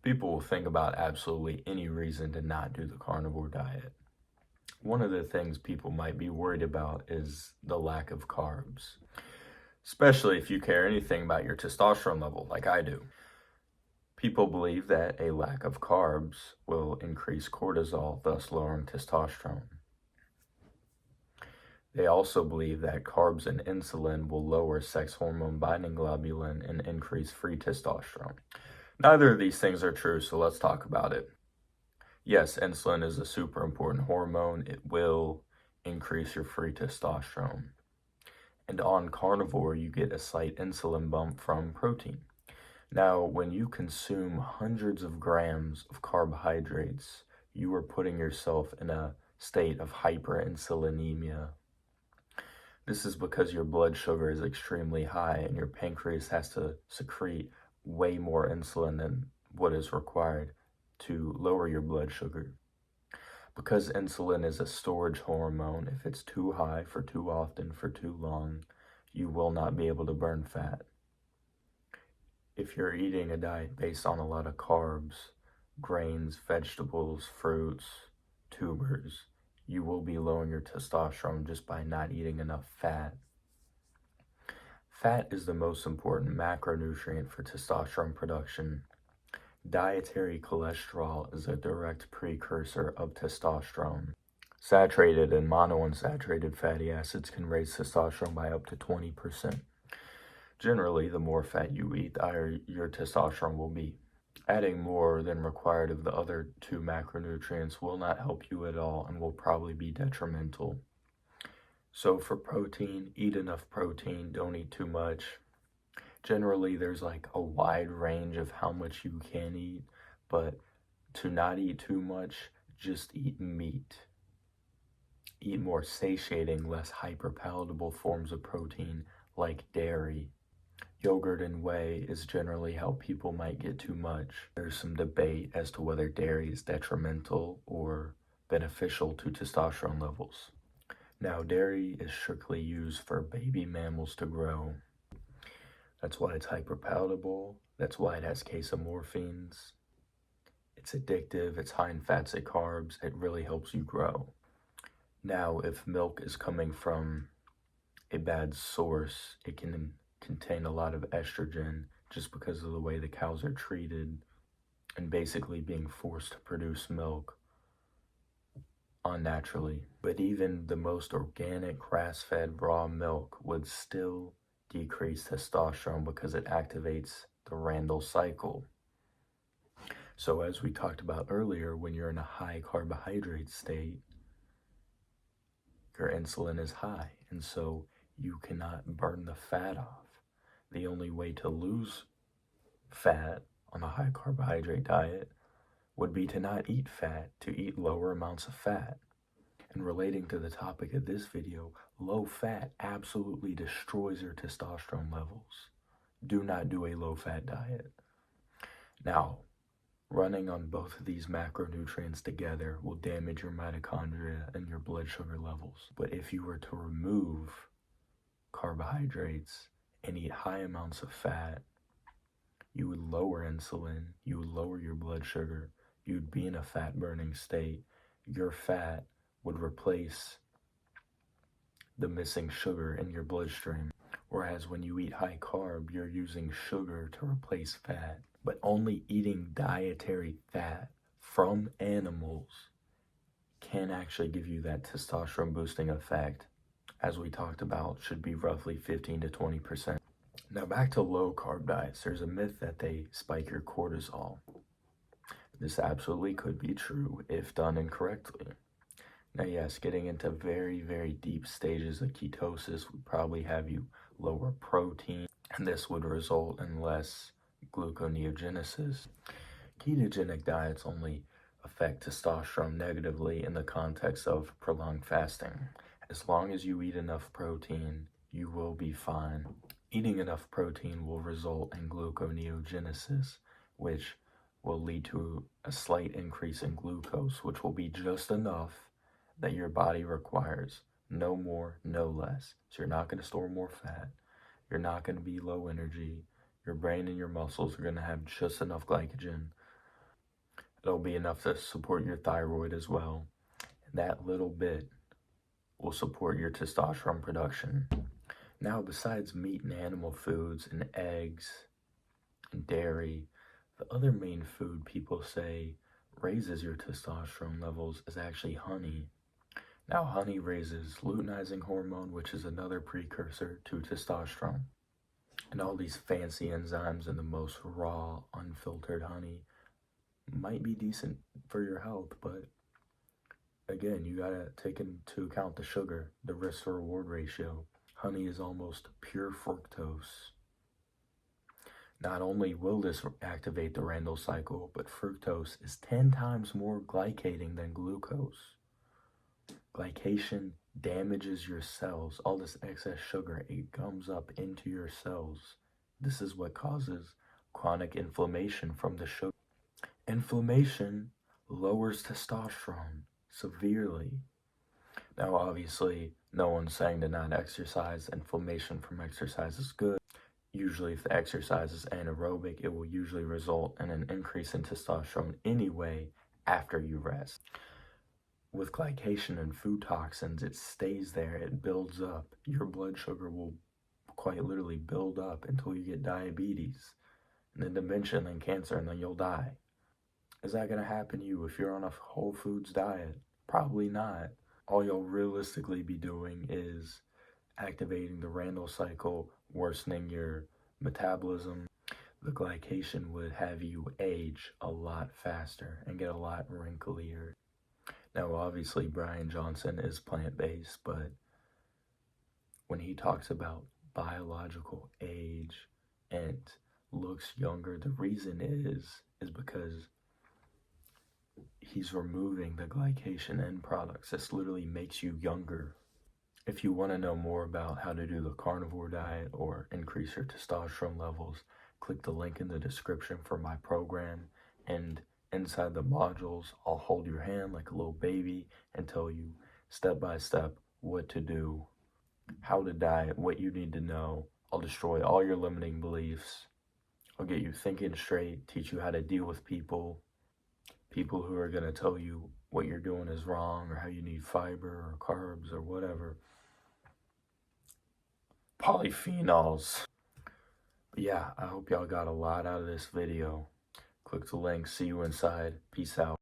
People will think about absolutely any reason to not do the carnivore diet. One of the things people might be worried about is the lack of carbs, especially if you care anything about your testosterone level like I do. People believe that a lack of carbs will increase cortisol, thus lowering testosterone. They also believe that carbs and insulin will lower sex hormone binding globulin and increase free testosterone. Neither of these things are true, so let's talk about it. Yes, insulin is a super important hormone. It will increase your free testosterone. And on carnivore, you get a slight insulin bump from protein. Now, when you consume hundreds of grams of carbohydrates, you are putting yourself in a state of hyperinsulinemia. This is because your blood sugar is extremely high and your pancreas has to secrete way more insulin than what is required to lower your blood sugar. Because insulin is a storage hormone, if it's too high for too often, for too long, you will not be able to burn fat. If you're eating a diet based on a lot of carbs, grains, vegetables, fruits, tubers, you will be lowering your testosterone just by not eating enough fat. Fat is the most important macronutrient for testosterone production. Dietary cholesterol is a direct precursor of testosterone. Saturated and monounsaturated fatty acids can raise testosterone by up to 20%. Generally, the more fat you eat, the higher your testosterone will be. Adding more than required of the other two macronutrients will not help you at all and will probably be detrimental. So for protein, eat enough protein, don't eat too much. Generally, there's like a wide range of how much you can eat, but to not eat too much, just eat meat. Eat more satiating, less hyperpalatable forms of protein like dairy. Yogurt and whey is generally how people might get too much. There's some debate as to whether dairy is detrimental or beneficial to testosterone levels. Now, dairy is strictly used for baby mammals to grow. That's why it's hyperpalatable. That's why it has casomorphins. It's addictive. It's high in fats and carbs. It really helps you grow. Now, if milk is coming from a bad source, it can contain a lot of estrogen just because of the way the cows are treated and basically being forced to produce milk unnaturally. But even the most organic grass-fed raw milk would still decrease testosterone because it activates the Randle cycle. So as we talked about earlier, when you're in a high carbohydrate state, your insulin is high, and so you cannot burn the fat off. The only way to lose fat on a high carbohydrate diet would be to not eat fat, to eat lower amounts of fat. And relating to the topic of this video, low fat absolutely destroys your testosterone levels. Do not do a low fat diet. Now, running on both of these macronutrients together will damage your mitochondria and your blood sugar levels. But if you were to remove carbohydrates and eat high amounts of fat, you would lower insulin, you would lower your blood sugar, you'd be in a fat burning state. Your fat would replace the missing sugar in your bloodstream. Whereas when you eat high carb, you're using sugar to replace fat. But only eating dietary fat from animals can actually give you that testosterone boosting effect. As we talked about, should be roughly 15 to 20%. Now back to low carb diets. There's a myth that they spike your cortisol. This absolutely could be true if done incorrectly. Now yes, getting into very, very deep stages of ketosis would probably have you lower protein, and this would result in less gluconeogenesis. Ketogenic diets only affect testosterone negatively in the context of prolonged fasting. As long as you eat enough protein, you will be fine. Eating enough protein will result in gluconeogenesis, which will lead to a slight increase in glucose, which will be just enough that your body requires. No more, no less. So you're not going to store more fat. You're not going to be low energy. Your brain and your muscles are going to have just enough glycogen It'll be enough to support your thyroid as well. And that little bit will support your testosterone production. Now, besides meat and animal foods and eggs and dairy, the other main food people say raises your testosterone levels is actually honey. Now, honey raises luteinizing hormone, which is another precursor to testosterone. And all these fancy enzymes in the most raw, unfiltered honey might be decent for your health, but again, you gotta take into account the sugar, the risk to reward ratio. Honey is almost pure fructose. Not only will this activate the Randle cycle, but fructose is 10 times more glycating than glucose. Glycation damages your cells. All this excess sugar, it gums up into your cells. This is what causes chronic inflammation from the sugar. Inflammation lowers testosterone severely. Now, obviously, no one's saying to not exercise. Inflammation from exercise is good. Usually, if the exercise is anaerobic, it will usually result in an increase in testosterone anyway after you rest. With glycation and food toxins, it stays there, it builds up. Your blood sugar will quite literally build up until you get diabetes, and then dementia, and then cancer, and then you'll die. Is that going to happen to you if you're on a whole foods diet? Probably not. All you'll realistically be doing is activating the Randle cycle, worsening your metabolism. The glycation would have you age a lot faster and get a lot wrinklier. Now, obviously, Brian Johnson is plant-based, but when he talks about biological age and looks younger, the reason is because he's removing the glycation end products. This literally makes you younger. If you want to know more about how to do the carnivore diet or increase your testosterone levels, click the link in the description for my program, and inside the modules, I'll hold your hand like a little baby and tell you step by step what to do, how to diet, what you need to know. I'll destroy all your limiting beliefs. I'll get you thinking straight, teach you how to deal with people who are going to tell you what you're doing is wrong or how you need fiber or carbs or whatever. Polyphenols. But yeah, I hope y'all got a lot out of this video. Click the link, see you inside. Peace out.